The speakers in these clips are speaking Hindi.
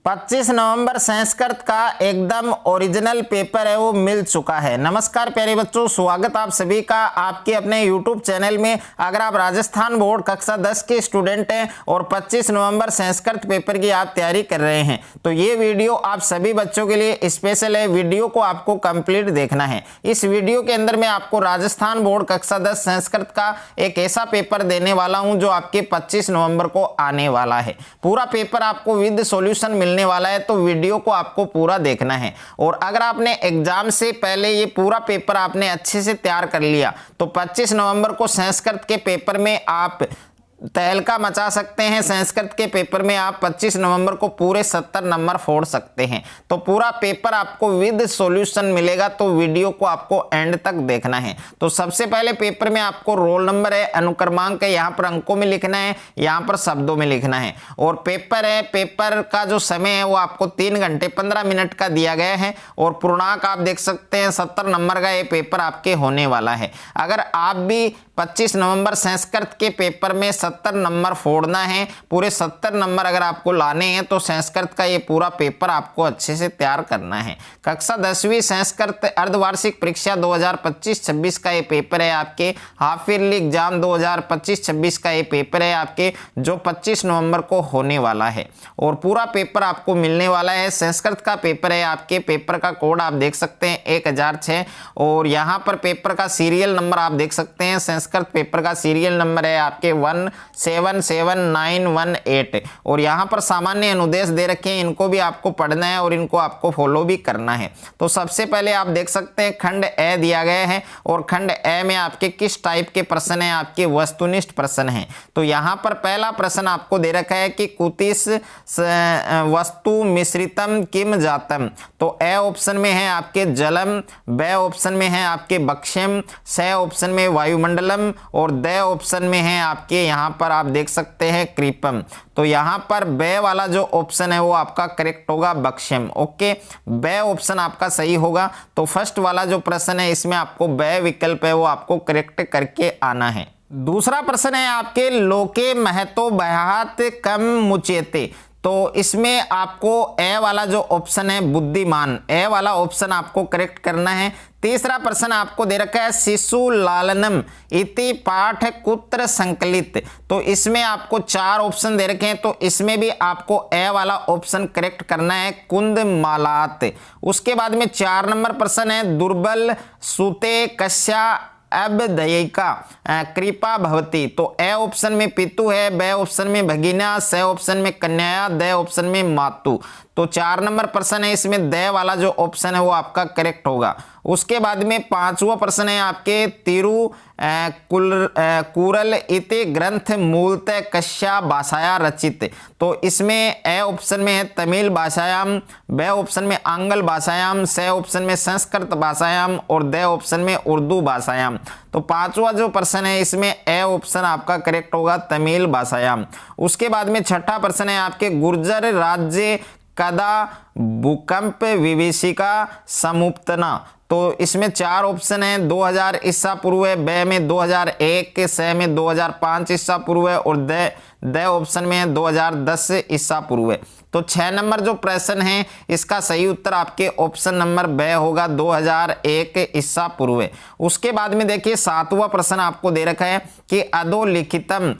25 नवंबर संस्कृत का एकदम ओरिजिनल पेपर है वो मिल चुका है। नमस्कार प्यारे बच्चों, स्वागत आप सभी का आपके अपने YouTube चैनल में। अगर आप राजस्थान बोर्ड कक्षा 10 के स्टूडेंट हैं और 25 नवंबर संस्कृत पेपर की आप तैयारी कर रहे हैं तो ये वीडियो आप सभी बच्चों के लिए स्पेशल है। वीडियो को आपको कंप्लीट देखना है। इस वीडियो के अंदर मैं आपको राजस्थान बोर्ड कक्षा 10 संस्कृत का एक ऐसा पेपर देने वाला हूं जो आपके 25 नवंबर को आने वाला है। पूरा पेपर आपको विद सॉल्यूशन मिलने वाला है, तो वीडियो को आपको पूरा देखना है। और अगर आपने एग्जाम से पहले ये पूरा पेपर आपने अच्छे से तैयार कर लिया तो 25 नवंबर को संस्कृत के पेपर में आप तहलका मचा सकते हैं। संस्कृत के पेपर में आप 25 नवंबर को पूरे 70 नंबर फोड़ सकते हैं। तो पूरा पेपर आपको विद सॉल्यूशन मिलेगा, तो वीडियो को आपको एंड तक देखना है। तो सबसे पहले पेपर में आपको रोल नंबर है, अनुक्रमांक है, यहाँ पर अंकों में लिखना है, यहाँ पर शब्दों में लिखना है। और पेपर है, पेपर का जो समय है वो आपको 3 घंटे 15 मिनट का दिया गया है। और पूर्णांक आप देख सकते हैं 70 नंबर का ये पेपर आपके होने वाला है। अगर आप भी 25 नवंबर संस्कृत के पेपर में 70 नंबर फोड़ना है, पूरे 70 नंबर अगर आपको लाने हैं तो संस्कृत का ये पूरा पेपर आपको अच्छे से तैयार करना है। कक्षा 10वीं संस्कृत अर्धवार्षिक परीक्षा 2025-26 का ये पेपर है आपके। हाफ ईयरली एग्जाम 2025-26 का ये पेपर है आपके, जो 25 नवंबर को होने वाला है। और पूरा पेपर आपको मिलने वाला है। संस्कृत का पेपर है आपके। पेपर का कोड आप देख सकते हैं 1006। और यहाँ पर पेपर का सीरियल नंबर आप देख सकते हैं। संस्कृत पेपर का सीरियल नंबर है आपके 177918। और यहाँ पर सामान्य अनुदेश दे रखे हैं, इनको भी आपको पढ़ना है और इनको आपको फॉलो भी करना है। तो सबसे पहले आप देख सकते हैं खंड ए दिया गया है। और खंड ए में आपके किस टाइप के प्रश्न है, आपके वस्तुनिष्ठ प्रश्न है। तो यहाँ पर पहला प्रश्न आपको दे रखा है कि कुतिस वस्तु मिश्रितम किम जातम। तो ए ऑप्शन में है आपके जलम, बे ऑप्शन में है आपके बक्ष्यम, से ऑप्शन में वायुमंडलम और द ऑप्शन में है आपके यहाँ पर आप देख सकते हैं कृपम। तो यहाँ पर बे वाला जो ऑप्शन है वो आपका करेक्ट होगा, बक्ष्यम। ओके, बे ऑप्शन आपका सही होगा। तो फर्स्ट वाला जो प्रश्न है इसमें आपको बे विकल्प है वो आपको करेक्ट करके आना है। दूसरा प्रश्न है आपके लोके महतो बहात कम मुचेते। तो इसमें आपको ए वाला जो ऑप्शन है बुद्धिमान, ए वाला ऑप्शन आपको करेक्ट करना है। तीसरा प्रश्न आपको दे रखा है शिशु लालनम इति पाठ कुत्र संकलित। तो इसमें आपको 4 ऑप्शन दे रखे हैं, तो इसमें भी आपको ए वाला ऑप्शन करेक्ट करना है, कुंद मालात। उसके बाद में 4 नंबर प्रश्न है दुर्बल सुते कश्या अब दयिका कृपा भवती। तो ए ऑप्शन में पितु है, बे ऑप्शन में भगिना, से ऑप्शन में कन्या, द ऑप्शन में मातु। तो 4 नंबर प्रश्न है, इसमें द वाला जो ऑप्शन है वो आपका करेक्ट होगा। उसके बाद में 5वां प्रश्न है आपके तिरु कुरल इति ग्रंथ मूलतः कस्या भाषाया रचित। तो इसमें ए ऑप्शन में है तमिल भाषायाम, बे ऑप्शन में आंग्ल भाषायाम, से ऑप्शन में संस्कृत भाषायाम और द ऑप्शन में उर्दू भाषायाम। तो 5वां जो प्रश्न है इसमें ए ऑप्शन आपका करेक्ट होगा, तमिल भाषायाम। उसके बाद में 6ठा प्रश्न है आपके गुर्जर राज्य कदा भूकंप विभीषिका समुपतना। तो इसमें 4 ऑप्शन है, 2000 ईसा पूर्व है, बे में 2001, से में 2005 ईसा पूर्व है और द ऑप्शन में है 2010 ईसा पूर्व है। तो 6 नंबर जो प्रश्न है इसका सही उत्तर आपके ऑप्शन नंबर बे होगा, 2001 ईसा पूर्व। उसके बाद में देखिए 7वां प्रश्न आपको दे रखा है कि अधोलिखितम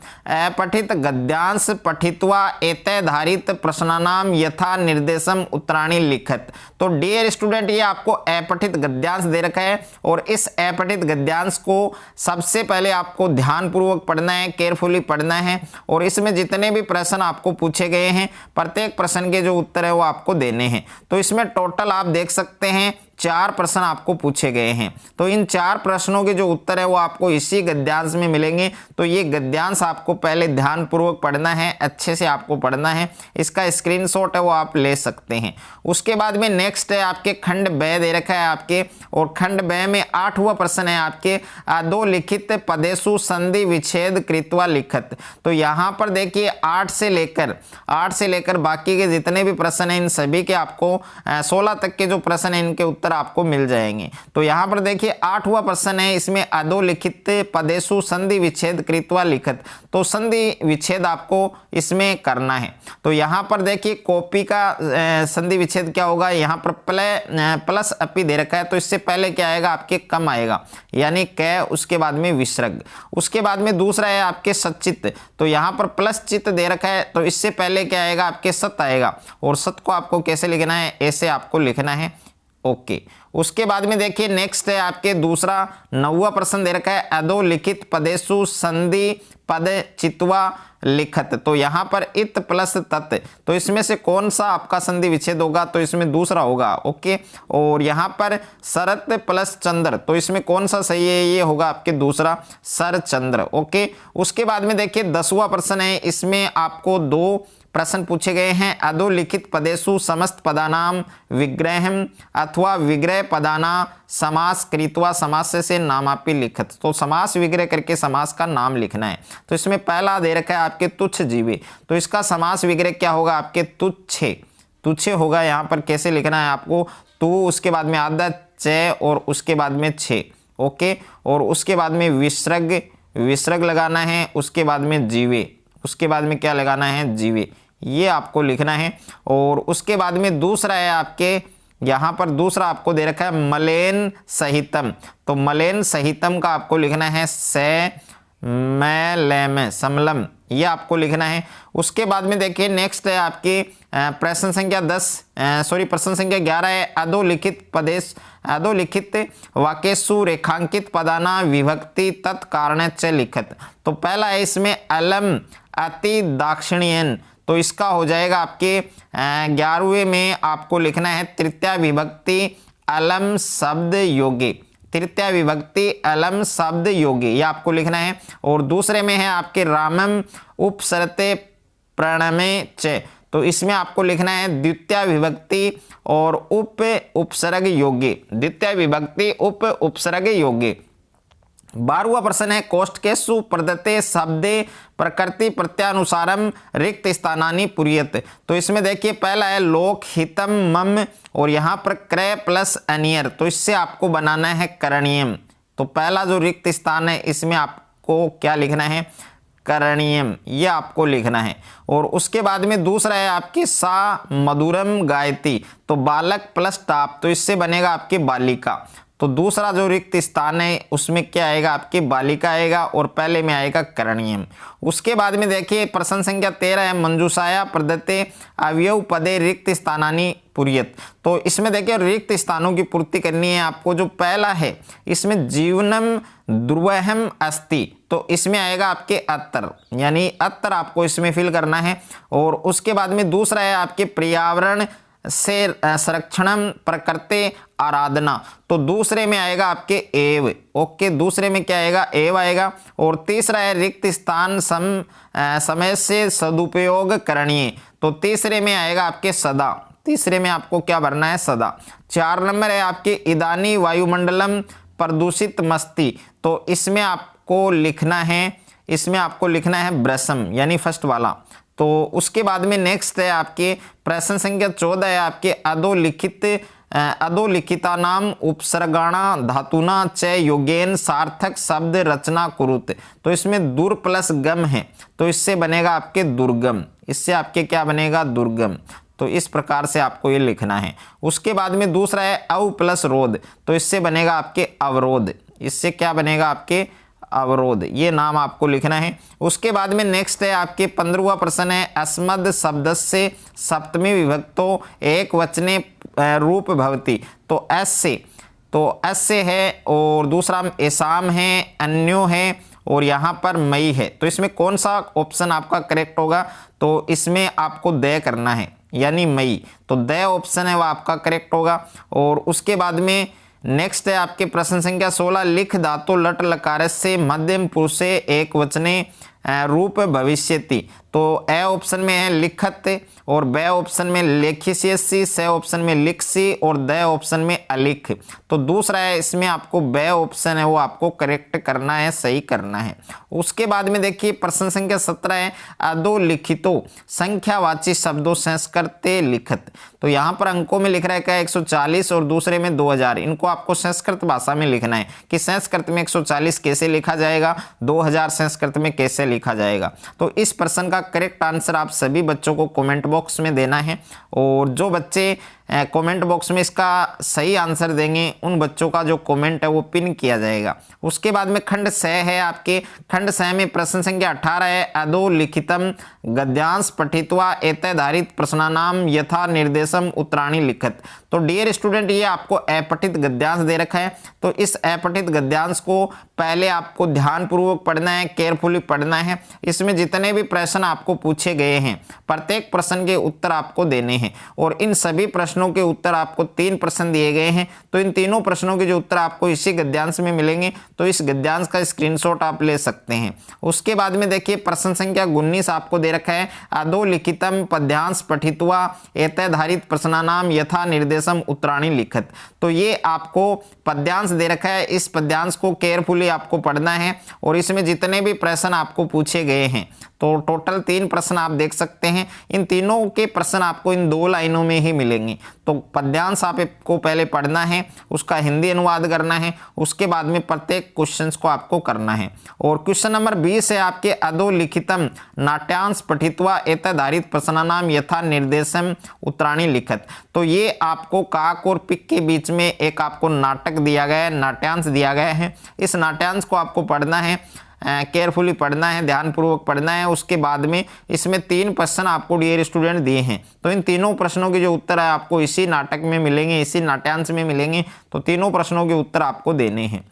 पठित गद्यांश पठित्वा एतय धारित प्रश्नानाम यथा निर्देशम उत्तराणी लिखत। तो डियर स्टूडेंट, ये आपको अपठित गद्यांश दे रखा है और इस अपठित गद्यांश को सबसे पहले आपको ध्यानपूर्वक पढ़ना है, केयरफुली पढ़ना है। और इसमें जितने भी प्रश्न आपको पूछे गए हैं प्रत्येक प्रश्न के जो उत्तर है वो आपको देने हैं। तो इसमें टोटल आप देख सकते हैं 4 प्रश्न आपको पूछे गए हैं। तो इन 4 प्रश्नों के जो उत्तर है वो आपको इसी गद्यांश में मिलेंगे। तो ये गद्यांश आपको पहले ध्यानपूर्वक पढ़ना है, अच्छे से आपको पढ़ना है। इसका स्क्रीनशॉट है वो आप ले सकते हैं। उसके बाद में नेक्स्ट है आपके खंड बे दे रखा है आपके। और खंड बे में 8वां प्रश्न है आपके दो लिखित पदेशु संधि विच्छेद कृत्वा लिखत। तो यहाँ पर देखिए 8 से लेकर बाकी के जितने भी प्रश्न हैं इन सभी के आपको 16 तक के जो प्रश्न हैं इनके उत्तर आपको मिल जाएंगे। तो यहाँ पर देखिए 8वां प्रश्न है, इसमें अधोलिखित पदेषु संधि विच्छेद कृत्वा लिखत। तो संधि विच्छेद आपको इसमें करना है। तो यहाँ पर देखिए कॉपी का संधि विच्छेद क्या होगा, यहाँ पर प्लस अपी दे रखा है, तो इससे पहले क्या आएगा आपके कम आएगा, यानी कै, उसके बाद में विसर्ग। उसके बाद में दूसरा है आपके सचित, तो यहाँ पर प्लस चित दे रखा है, तो इससे पहले क्या आएगा आपके सत आएगा, और सत को आपको कैसे लिखना है, ऐसे आपको लिखना है। ओके, उसके बाद में देखिए नेक्स्ट है आपके दूसरा 9वां प्रश्न दे रखा है, अधोलिखित पदेषु संधि पद चित्वा लिखत। तो यहाँ पर इत प्लस तत्, तो इसमें से कौन सा आपका संधि विच्छेद होगा, तो इसमें दूसरा होगा। ओके, और यहाँ पर शरत प्लस चंद्र, तो इसमें कौन सा सही है, ये होगा आपके दूसरा शरचंद्र। ओके, उसके बाद में देखिए 10वां प्रश्न है, इसमें आपको 2 प्रश्न पूछे गए हैं, अधोलिखित पदेषु समस्त पदानाम विग्रहम अथवा विग्रह पदाना समास कृत्वा समास से नामापि लिखत। तो समास विग्रह करके समास का नाम लिखना है। तो इसमें पहला दे रखा है आपके तुच्छ जीवे, तो इसका समास विग्रह क्या होगा आपके तुच्छे, तुच्छे होगा। यहाँ पर कैसे लिखना है आपको, तू, उसके बाद में आधा च और उसके बाद में छे। ओके, और उसके बाद में विसर्ग, विसर्ग लगाना है, उसके बाद में जीवे, उसके बाद में क्या लगाना है, जीवे, ये आपको लिखना है। और उसके बाद में दूसरा है आपके, यहाँ पर दूसरा आपको दे रखा है मलेन सहितम, तो मलेन सहितम का आपको लिखना है से मैं लेम समलम, ये आपको लिखना है। उसके बाद में देखिए नेक्स्ट है आपकी प्रश्न संख्या 11 है, अधोलिखित पदेश अधोलिखित वाक्येषु रेखांकित पदाना विभक्ति तत्कारण च लिखत। तो पहला है इसमें अलम अति दाक्षिणायन, तो इसका हो जाएगा आपके 11वें में आपको लिखना है तृतीया विभक्ति अलम शब्द योगे, तृतीया विभक्ति अलम शब्द योगे, ये आपको लिखना है। और दूसरे में है आपके रामम उपसरते प्रणमे च, तो इसमें आपको लिखना है द्वितीया विभक्ति और उपसर्ग योगे, द्वितीया विभक्ति उपसर्ग योगे। 12वां प्रश्न है, कोष्ठकेषु प्रदत्ते शब्दे प्रकृति प्रत्यानुसारम रिक्त स्थानानि पूर्यत। तो इसमें देखिए पहला है लोक हितम मम, और यहाँ पर क्रय प्लस अनियर, तो इससे आपको बनाना है करणीयम। तो पहला जो रिक्त स्थान है इसमें आपको क्या लिखना है, करणीयम, ये आपको लिखना है। और उसके बाद में दूसरा है आपकी सा मधुरम गायती, तो बालक प्लस टाप, तो इससे बनेगा आपकी बालिका। तो दूसरा जो रिक्त स्थान है उसमें क्या आएगा आपकी बालिका आएगा, और पहले में आएगा करणीयम। उसके बाद में देखिए प्रश्न संख्या 13 है, मंजूषाया प्रदत्ते अवयव पदे रिक्त स्थानानि पूर्यत। तो इसमें देखिए रिक्त स्थानों की पूर्ति करनी है आपको। जो पहला है इसमें जीवनम दुर्वहम अस्ति, तो इसमें आएगा आपके अत्तर, यानी अत्तर आपको इसमें फिल करना है। और उसके बाद में दूसरा है आपके पर्यावरण से संरक्षणम प्रकृते आराधना, तो दूसरे में आएगा आपके एव। ओके, दूसरे में क्या आएगा, एव आएगा। और तीसरा है रिक्त स्थान समय से सदुपयोग करणीय, तो तीसरे में आएगा आपके सदा, तीसरे में आपको क्या भरना है, सदा। 4 नंबर है आपके इदानी वायुमंडलम प्रदूषित मस्ती, तो इसमें आपको लिखना है, इसमें आपको लिखना है ब्रसम, यानी फर्स्ट वाला। तो उसके बाद में नेक्स्ट है आपके प्रश्न संख्या 14 है आपके अधोलिखिता नाम उपसर्गाणा धातुना च योगेन सार्थक शब्द रचना कुरुत। तो इसमें दुर प्लस गम है, तो इससे बनेगा आपके दुर्गम, इससे आपके क्या बनेगा, दुर्गम। तो इस प्रकार से आपको ये लिखना है। उसके बाद में दूसरा है अव प्लस रोध, तो इससे बनेगा आपके अवरोध, इससे क्या बनेगा आपके अवरोध, ये नाम आपको लिखना है। उसके बाद में नेक्स्ट है आपके 15वां प्रश्न है, अस्मद शब्द से सप्तमी विभक्तो एक वचने रूप भवती। तो एस से, तो एस से है, और दूसरा एसाम है, अन्यो है, और यहाँ पर मई है। तो इसमें कौन सा ऑप्शन आपका करेक्ट होगा, तो इसमें आपको दय करना है, यानी मई, तो दय ऑप्शन है वो आपका करेक्ट होगा। और उसके बाद में नेक्स्ट है आपके प्रश्न संख्या 16, लिख धातु लट लकार से मध्यम पुरुषे एक वचने रूप भविष्यति। तो ए ऑप्शन में है लिखत, और बे ऑप्शन में लेखिसी, से ऑप्शन में लिखसी, और द ऑप्शन में अलिख। तो दूसरा है इसमें आपको बे ऑप्शन है वो आपको करेक्ट करना है, सही करना है। उसके बाद में देखिए प्रश्न संख्या 17 है अधोलिखितो संख्यावाची शब्दों संस्कृत लिखत। तो यहाँ पर अंकों में लिख रहा है क्या 140 और दूसरे में 2000। इनको आपको संस्कृत भाषा में लिखना है कि संस्कृत में 140 कैसे लिखा जाएगा, 2000 संस्कृत में कैसे लिखा जाएगा। तो इस प्रश्न का करेक्ट आंसर आप सभी बच्चों को कमेंट बॉक्स में देना है, और जो बच्चे कमेंट बॉक्स में इसका सही आंसर देंगे उन बच्चों का जो कमेंट है वो पिन किया जाएगा। उसके बाद में खंड 6 है आपके, खंड 6 में प्रश्न संख्या 18 है अधोलिखितम गद्यांश पठित्वा एतधारित प्रश्नानाम यथा निर्देशम उत्तराणी लिखत। तो डियर स्टूडेंट ये आपको अपठित गद्यांश दे रखा है, तो इस अपठित गद्यांश को पहले आपको ध्यानपूर्वक पढ़ना है, केयरफुली पढ़ना है। इसमें जितने भी प्रश्न आपको पूछे गए हैं प्रत्येक प्रश्न के उत्तर आपको देने हैं, और इन सभी प्रश्नों के उत्तर आपको 3 प्रश्न दिए गए हैं। तो इन तीनों प्रश्नों के जो उत्तर आपको इसी गद्यांश में मिलेंगे, तो इस गद्यांश का स्क्रीनशॉट आप ले सकते हैं। उसके बाद में देखिए प्रश्न संख्या 19 आपको दे रखा है अधोलिखितम पद्यांश पठित्वा एतधारित प्रश्नानाम यथा निर्देशम उत्तराणी लिखत। तो ये आपको पद्यांश दे रखा है, इस पद्यांश को केयरफुली आपको पढ़ना है, और इसमें जितने भी प्रश्न आपको पूछे गए हैं तो टोटल 3 प्रश्न आप देख सकते हैं। इन तीनों के प्रश्न आपको इन 2 लाइनों में ही मिलेंगे। तो पद्यांश आपको पहले पढ़ना है, उसका हिंदी अनुवाद करना है, उसके बाद में प्रत्येक क्वेश्चंस को आपको करना है। और क्वेश्चन नंबर 20 है आपके अधोलिखितम नाट्यांश पठित्वा एतधारित प्रश्नानाम यथा निर्देशम उत्तराणी लिखत। तो ये आपको काक और पिक के बीच में एक आपको नाटक दिया गया है, नाट्यांश दिया गया है। इस नाट्यांश को आपको पढ़ना है, केयरफुली पढ़ना है, ध्यानपूर्वक पढ़ना है। उसके बाद में इसमें 3 प्रश्न आपको डियर स्टूडेंट दिए हैं, तो इन तीनों प्रश्नों के जो उत्तर है आपको इसी नाटक में मिलेंगे, इसी नाट्यांश में मिलेंगे। तो तीनों प्रश्नों के उत्तर आपको देने हैं।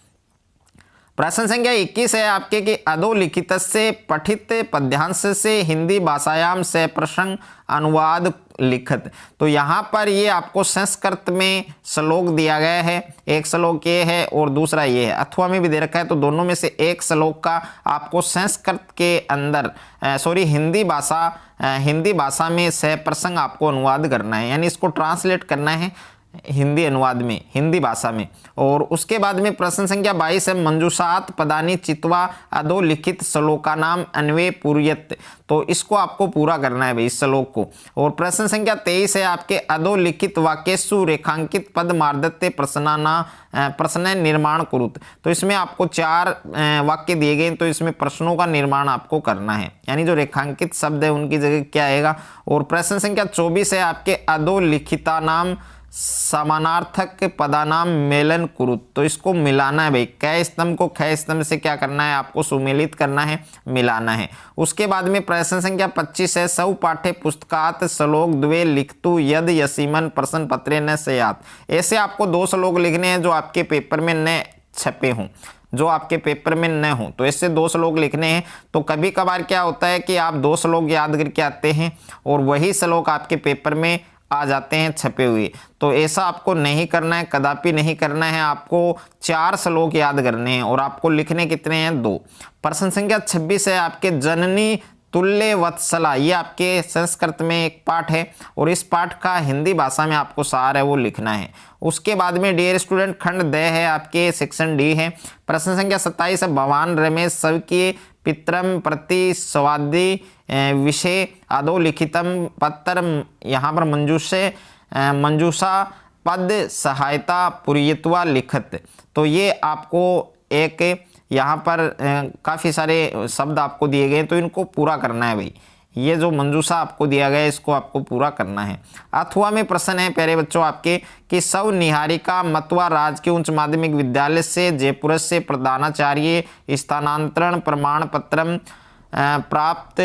प्रश्न संख्या 21 है आपके कि अधोलिखित से पठित पद्यांश से हिंदी भाषायाम से प्रसंग अनुवाद लिखत। तो यहाँ पर ये आपको संस्कृत में श्लोक दिया गया है, एक श्लोक ये है और दूसरा ये है, अथवा में भी दे रखा है। तो दोनों में से एक श्लोक का आपको संस्कृत के अंदर हिंदी भाषा में सह प्रसंग आपको अनुवाद करना है, यानी इसको ट्रांसलेट करना है हिंदी अनुवाद में, हिंदी भाषा में। और उसके बाद में प्रश्न संख्या 22 है मंजूषात पदानी चित्वा अधोलिखित श्लोका नाम अन्वय पूर्यत। तो इसको आपको पूरा करना है भाई, इस श्लोक को। और प्रश्न संख्या 23 है आपके अधोलिखित वाक्यसु रेखांकित पद मार्दत्य प्रश्न निर्माण कुरुत। तो इसमें आपको 4 वाक्य दिए गए, तो इसमें प्रश्नों का निर्माण आपको करना है, यानी जो रेखांकित शब्द है उनकी जगह क्या आएगा। और प्रश्न संख्या 24 है आपके अधोलिखिता नाम समानार्थक पदानाम मेलन कुरुत। तो इसको मिलाना है भाई, कै स्तंभ को ख स्तंभ से क्या करना है, आपको सुमेलित करना है, मिलाना है। उसके बाद में प्रश्न संख्या 25 है सौ पाठ्य पुस्तकात श्लोक द्वे लिखतु यद यसीमन प्रश्न पत्रे न सयात। ऐसे आपको 2 श्लोक लिखने हैं जो आपके पेपर में न छपे हों, जो आपके पेपर में न हो, तो ऐसे 2 श्लोक लिखने हैं। तो कभी कभार क्या होता है कि आप 2 श्लोक याद करके आते हैं और वही श्लोक आपके पेपर में आ जाते हैं छपे हुए। तो ऐसा आपको नहीं करना है, कदापि नहीं करना है। आपको 4 श्लोक याद करने हैं और आपको लिखने कितने हैं, 2। प्रश्न संख्या 26 है आपके जननी तुल्य वत्सला। ये आपके संस्कृत में एक पाठ है और इस पाठ का हिंदी भाषा में आपको सार है वो लिखना है। उसके बाद में डियर स्टूडेंट खंड द है आपके, सेक्शन डी है। प्रश्न संख्या 27 है भगवान रमेश सबके पितरम प्रति स्वादी विषय अधोलिखितम पत्र। यहाँ पर मंजूषा पद सहायता पुरीयत्वा लिखत। तो ये आपको एक यहाँ पर काफ़ी सारे शब्द आपको दिए गए, तो इनको पूरा करना है भाई। ये जो मंजूषा आपको दिया गया है इसको आपको पूरा करना है। अथवा में प्रश्न है प्यारे बच्चों आपके कि सौ निहारिका मतवा राजकीय उच्च माध्यमिक विद्यालय से जयपुर से प्रधानाचार्य स्थानांतरण प्रमाण पत्रम प्राप्त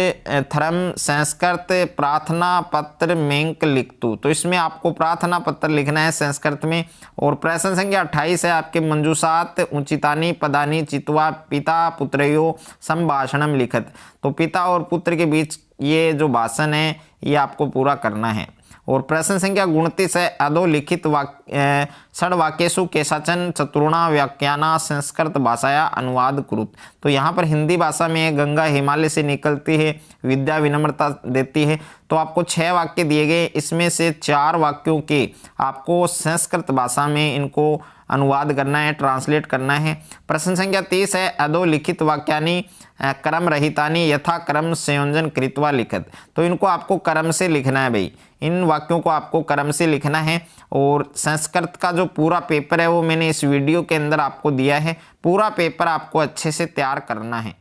थरम संस्कृत प्रार्थना पत्र मेंक लिखतु। तो इसमें आपको प्रार्थना पत्र लिखना है संस्कृत में। और प्रश्न संख्या 28 है आपके मंजूषात उचितानी पदानी चित्वा पिता पुत्रयो संभाषणम लिखत। तो पिता और पुत्र के बीच ये जो भाषण है ये आपको पूरा करना है। और प्रश्न संख्या 29 है, अधोलिखित वाक्य षड वाक्येषु केशाचन चतुर्णा व्याख्याना संस्कृत भाषाया अनुवाद कुरुत। तो यहाँ पर हिंदी भाषा में गंगा हिमालय से निकलती है, विद्या विनम्रता देती है। तो आपको 6 वाक्य दिए गए, इसमें से 4 वाक्यों के आपको संस्कृत भाषा में इनको अनुवाद करना है, ट्रांसलेट करना है। प्रश्न संख्या 30 है, अधोलिखित वाक्यानि क्रम रहितानि यथा क्रम संयोजन कृत्वा लिखत। तो इनको आपको क्रम से लिखना है भाई, इन वाक्यों को आपको क्रम से लिखना है। और संस्कृत का जो पूरा पेपर है वो मैंने इस वीडियो के अंदर आपको दिया है, पूरा पेपर आपको अच्छे से तैयार करना है।